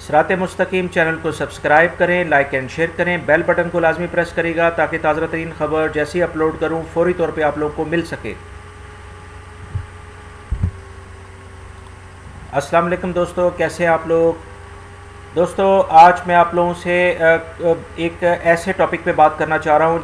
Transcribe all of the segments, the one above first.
सिरात मुस्तकीम चैनल को सब्सक्राइब करें, लाइक एंड शेयर करें, बेल बटन को लाजमी प्रेस करेगा ताकि ताज़ा तरीन खबर जैसे ही अपलोड करूं फौरी तौर पे आप लोगों को मिल सके। अस्सलाम वालेकुम दोस्तों, कैसे हैं आप लोग। दोस्तों आज मैं आप लोगों से एक ऐसे टॉपिक पे बात करना चाह रहा हूं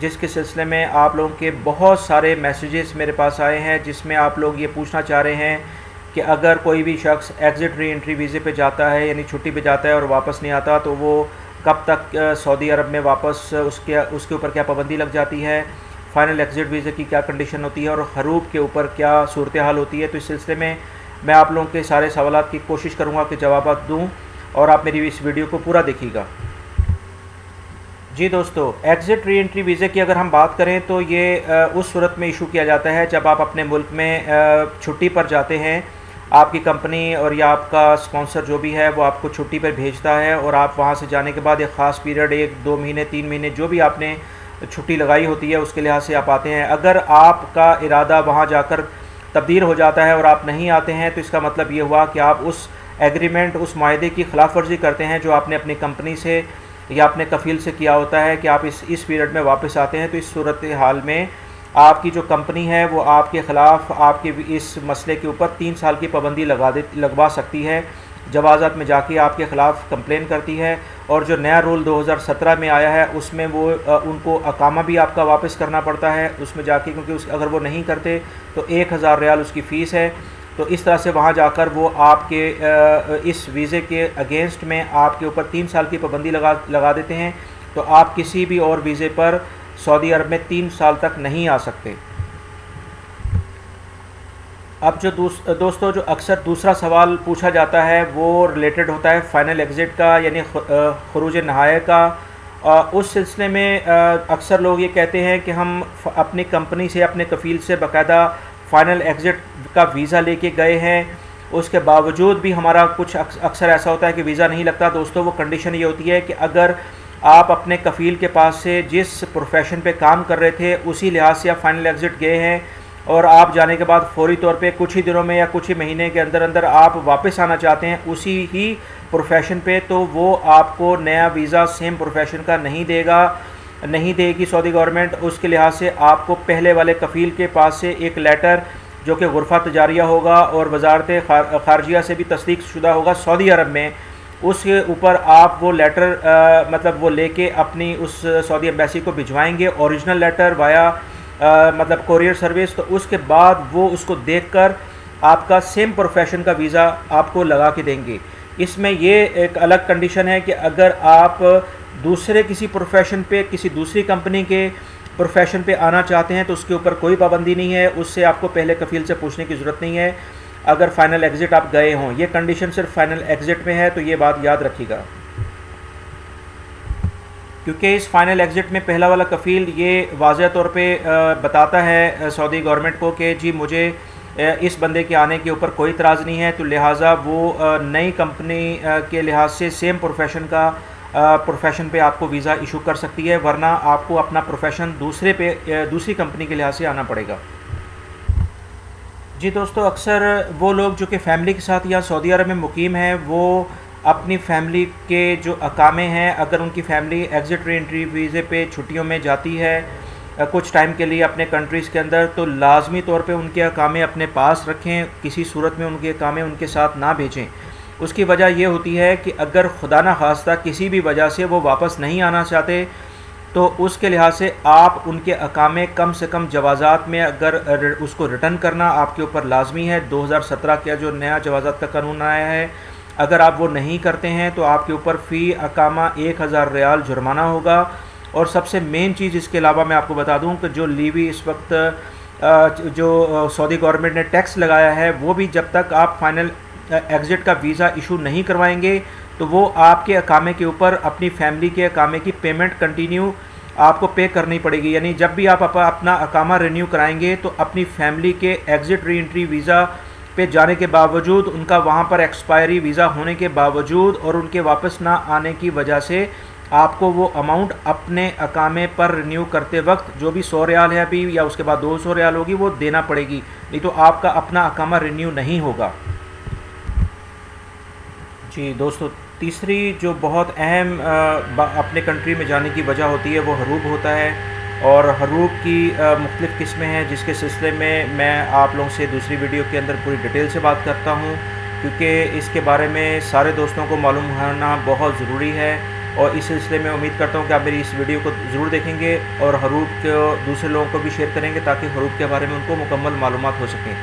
जिसके सिलसिले में आप लोगों के बहुत सारे मैसेजेस मेरे पास आए हैं, जिसमें आप लोग ये पूछना चाह रहे हैं कि अगर कोई भी शख्स एग्ज़िट री एंट्री वीज़े पे जाता है यानी छुट्टी पे जाता है और वापस नहीं आता तो वो कब तक सऊदी अरब में वापस उसके ऊपर क्या पाबंदी लग जाती है, फ़ाइनल एग्ज़िट वीज़े की क्या कंडीशन होती है और हरूब के ऊपर क्या सूरत हाल होती है। तो इस सिलसिले में मैं आप लोगों के सारे सवालात की कोशिश करूँगा कि जवाब दूँ और आप मेरी इस वीडियो को पूरा देखिएगा। जी दोस्तों, एग्ज़िट री एंट्री वीज़े की अगर हम बात करें तो ये उस सूरत में इशू किया जाता है जब आप अपने मुल्क में छुट्टी पर जाते हैं। आपकी कंपनी और या आपका स्पॉन्सर जो भी है वो आपको छुट्टी पर भेजता है और आप वहाँ से जाने के बाद एक ख़ास पीरियड 1-2 महीने 3 महीने जो भी आपने छुट्टी लगाई होती है उसके लिहाज से आप आते हैं। अगर आपका इरादा वहाँ जाकर तब्दील हो जाता है और आप नहीं आते हैं तो इसका मतलब ये हुआ कि आप उस एग्रीमेंट, उस माहदे की खिलाफ वर्जी करते हैं जो आपने अपनी कंपनी से या अपने कफ़ील से किया होता है कि आप इस पीरियड में वापस आते हैं। तो इस सूरत हाल में आपकी जो कंपनी है वो आपके ख़िलाफ़ आपके इस मसले के ऊपर 3 साल की पाबंदी लगवा सकती है। जवाज़ात में जाके आपके ख़िलाफ़ कंप्लेन करती है और जो नया रूल 2017 में आया है उसमें वो उनको अकामा भी आपका वापस करना पड़ता है उसमें जाके, क्योंकि अगर वो नहीं करते तो 1000 रियाल उसकी फ़ीस है। तो इस तरह से वहाँ जाकर वो आपके इस वीज़े के अगेंस्ट में आपके ऊपर 3 साल की पाबंदी लगा देते हैं। तो आप किसी भी और वीज़े पर सऊदी अरब में 3 साल तक नहीं आ सकते। अब जो दोस्तों जो अक्सर दूसरा सवाल पूछा जाता है वो रिलेटेड होता है फ़ाइनल एग्ज़िट का यानी खुरूज नहाया का। उस सिलसिले में अक्सर लोग ये कहते हैं कि हम अपनी कंपनी से अपने कफ़ील से बाकायदा फ़ाइनल एग्ज़िट का वीज़ा लेके गए हैं, उसके बावजूद भी हमारा कुछ अक्सर ऐसा होता है कि वीज़ा नहीं लगता। दोस्तों वो कंडीशन ये होती है कि अगर आप अपने कफ़ील के पास से जिस प्रोफेशन पे काम कर रहे थे उसी लिहाज से आप फ़ाइनल एग्ज़िट गए हैं और आप जाने के बाद फौरी तौर पे कुछ ही दिनों में या कुछ ही महीने के अंदर अंदर आप वापस आना चाहते हैं उसी ही प्रोफेशन पे, तो वो आपको नया वीज़ा सेम प्रोफेशन का नहीं देगी सऊदी गवर्नमेंट। उसके लिहाज से आपको पहले वाले कफ़ील के पास से एक लेटर जो कि गुरफ़ा तजारिया होगा और वजारत ख़ारजिया से भी तस्दीक शुदा होगा सऊदी अरब में, उसके ऊपर आप वो लेटर मतलब वो लेके अपनी उस सऊदी एम्बेसी को भिजवाएंगे, ओरिजिनल लेटर वाया मतलब कोरियर सर्विस। तो उसके बाद वो उसको देखकर आपका सेम प्रोफेशन का वीज़ा आपको लगा के देंगे। इसमें ये एक अलग कंडीशन है कि अगर आप दूसरे किसी प्रोफेशन पे किसी दूसरी कंपनी के प्रोफेशन पे आना चाहते हैं तो उसके ऊपर कोई पाबंदी नहीं है, उससे आपको पहले कफ़ील से पूछने की ज़रूरत नहीं है अगर फ़ाइनल एग्ज़िट आप गए हों। ये कंडीशन सिर्फ फ़ाइनल एग्ज़िट में है, तो ये बात याद रखिएगा, क्योंकि इस फ़ाइनल एग्ज़िट में पहला वाला कफ़ील ये वाज़ह तौर पे बताता है सऊदी गवर्नमेंट को कि जी मुझे इस बंदे के आने के ऊपर कोई इतराज़ नहीं है, तो लिहाजा वो नई कंपनी के लिहाज से सेम प्रोफेशन पे आपको वीज़ा इशू कर सकती है, वरना आपको अपना प्रोफेशन दूसरी कंपनी के लिहाज से आना पड़ेगा। जी दोस्तों, अक्सर वो लोग जो कि फ़ैमिली के साथ या सऊदी अरब में मुकीम हैं वो अपनी फ़ैमिली के जो अकामे हैं, अगर उनकी फ़ैमिली एग्ज़िट री एंट्री वीज़े पे छुट्टियों में जाती है कुछ टाइम के लिए अपने कंट्रीज़ के अंदर, तो लाजमी तौर पे उनके अकामे अपने पास रखें, किसी सूरत में उनके अकामे उनके साथ ना भेजें। उसकी वजह यह होती है कि अगर खुदा न खास्ता किसी भी वजह से वो वापस नहीं आना चाहते तो उसके लिहाज से आप उनके अकामे कम से कम जवाज़ात में अगर उसको रिटर्न करना आपके ऊपर लाजमी है। 2017 का जो नया जवाज़ात का कानून आया है, अगर आप वो नहीं करते हैं तो आपके ऊपर फ़ी अकामा 1000 रियाल जुर्माना होगा। और सबसे मेन चीज़ इसके अलावा मैं आपको बता दूं कि जो लीवी इस वक्त जो सऊदी गवर्नमेंट ने टैक्स लगाया है वो भी जब तक आप फ़ाइनल एग्ज़िट का वीज़ा इशू नहीं करवाएंगे तो वो आपके अकामे के ऊपर अपनी फ़ैमिली के अकामे की पेमेंट कंटिन्यू आपको पे करनी पड़ेगी। यानी जब भी आप अपना अकामा रिन्यू कराएंगे तो अपनी फ़ैमिली के एग्ज़िट री एंट्री वीज़ा पे जाने के बावजूद, उनका वहाँ पर एक्सपायरी वीज़ा होने के बावजूद और उनके वापस ना आने की वजह से आपको वो अमाउंट अपने अकामे पर रिन्यू करते वक्त जो भी 100 रियाल है अभी या उसके बाद 200 रियाल होगी वो देना पड़ेगी, नहीं तो आपका अपना अकामा रिन्यू नहीं होगा। जी दोस्तों, तीसरी जो बहुत अहम अपने कंट्री में जाने की वजह होती है वो हरूब होता है। और हरूब की मुख्तलिफ़ किस्में हैं, जिसके सिलसिले में मैं आप लोगों से दूसरी वीडियो के अंदर पूरी डिटेल से बात करता हूँ, क्योंकि इसके बारे में सारे दोस्तों को मालूम होना बहुत ज़रूरी है। और इस सिलसिले में उम्मीद करता हूँ कि आप मेरी इस वीडियो को ज़रूर देखेंगे और हरूब को दूसरे लोगों को भी शेयर करेंगे, ताकि हरूब के बारे में उनको मुकम्मल मालूमात हो सकें।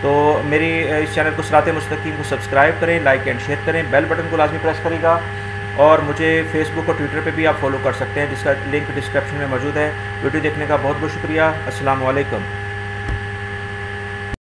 तो मेरी इस चैनल को सिरात मुस्तकीम को सब्सक्राइब करें, लाइक एंड शेयर करें, बेल बटन को लाजमी प्रेस करेगा। और मुझे फेसबुक और ट्विटर पे भी आप फॉलो कर सकते हैं, जिसका लिंक डिस्क्रिप्शन में मौजूद है। वीडियो देखने का बहुत बहुत शुक्रिया। अस्सलाम वालेकुम।